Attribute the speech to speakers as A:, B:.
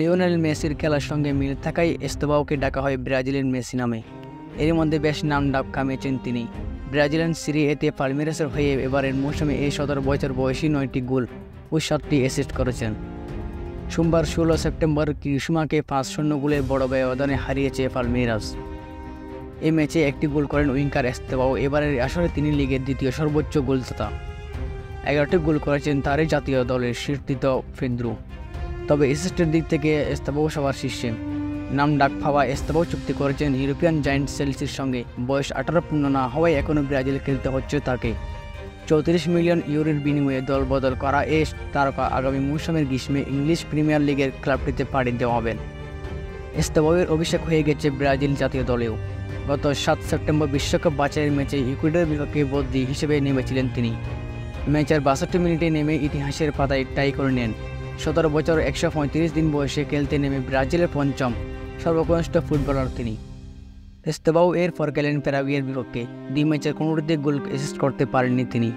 A: Lionel মেসির খেলার সঙ্গে মিল থাকায় এস্তেভাওকে ডাকা হয় ব্রাজিলের মেসি নামে। এরই মধ্যে বেশ নামডাক কামিয়েছেন তিনি। ব্রাজিলিয়ান সিরি এতে পালমেরাসের হয়ে এবারের মৌসুমে এই 17 বছর বয়সী 9টি গোল ও 7টি অ্যাসিস্ট করেছেন। সোমবার 16 সেপ্টেম্বর কিরুশিমাকে 5-0 গোলের বড় ব্যবধানে হারিয়েছে পালমেরাস। এই ম্যাচে একটি গোল করেন উইঙ্গার এস্তেভাও। এবারের আসরে তিনি লিগের দ্বিতীয় সর্বোচ্চ গোলদাতা। 11টি গোল করেছেন তারই জাতীয় দলের শীর্ষিত ফেদ্রু। তবে অ্যাসিস্টের দিক থেকে এস্তেভাও সবার শীর্ষে। নাম ডাক পাওয়া এস্তেভাও চুক্তি করেছেন ইউরোপিয়ান জায়ান্ট চেলসির সঙ্গে। বয়স 18 পূর্ণ না হওয়ায় এখনও ব্রাজিল খেলতে হচ্ছে তাকে। 34 মিলিয়ন ইউরোর বিনিময়ে দল বদল করা এই তারকা আগামী মৌসুমের গ্রীষ্মে ইংলিশ প্রিমিয়ার লিগের ক্লাবটিতে পাড়ি দেওয়াবেন। এস্তেভাওয়ের অভিষেক হয়ে গেছে ব্রাজিল জাতীয় দলেও। গত 7 সেপ্টেম্বর বিশ্বকাপ বাছাইয়ের ম্যাচে ইকুয়েডরের বিপক্ষে বদলি হিসেবে নেমেছিলেন তিনি। ম্যাচের 62 মিনিটে নেমে ইতিহাসের পাতায় টাই করে নেন। 17 বছর 135 দিন বয়সে খেলতে নেমে ব্রাজিলের পঞ্চম সর্বকনিষ্ঠ ফুটবলার তিনি। এস্তেভাও এরপর খেলেন প্যারাগুয়ের বিপক্ষে। 2 ম্যাচের কোনোটিতে গোল অ্যাসিস্ট করতে পারেননি তিনি।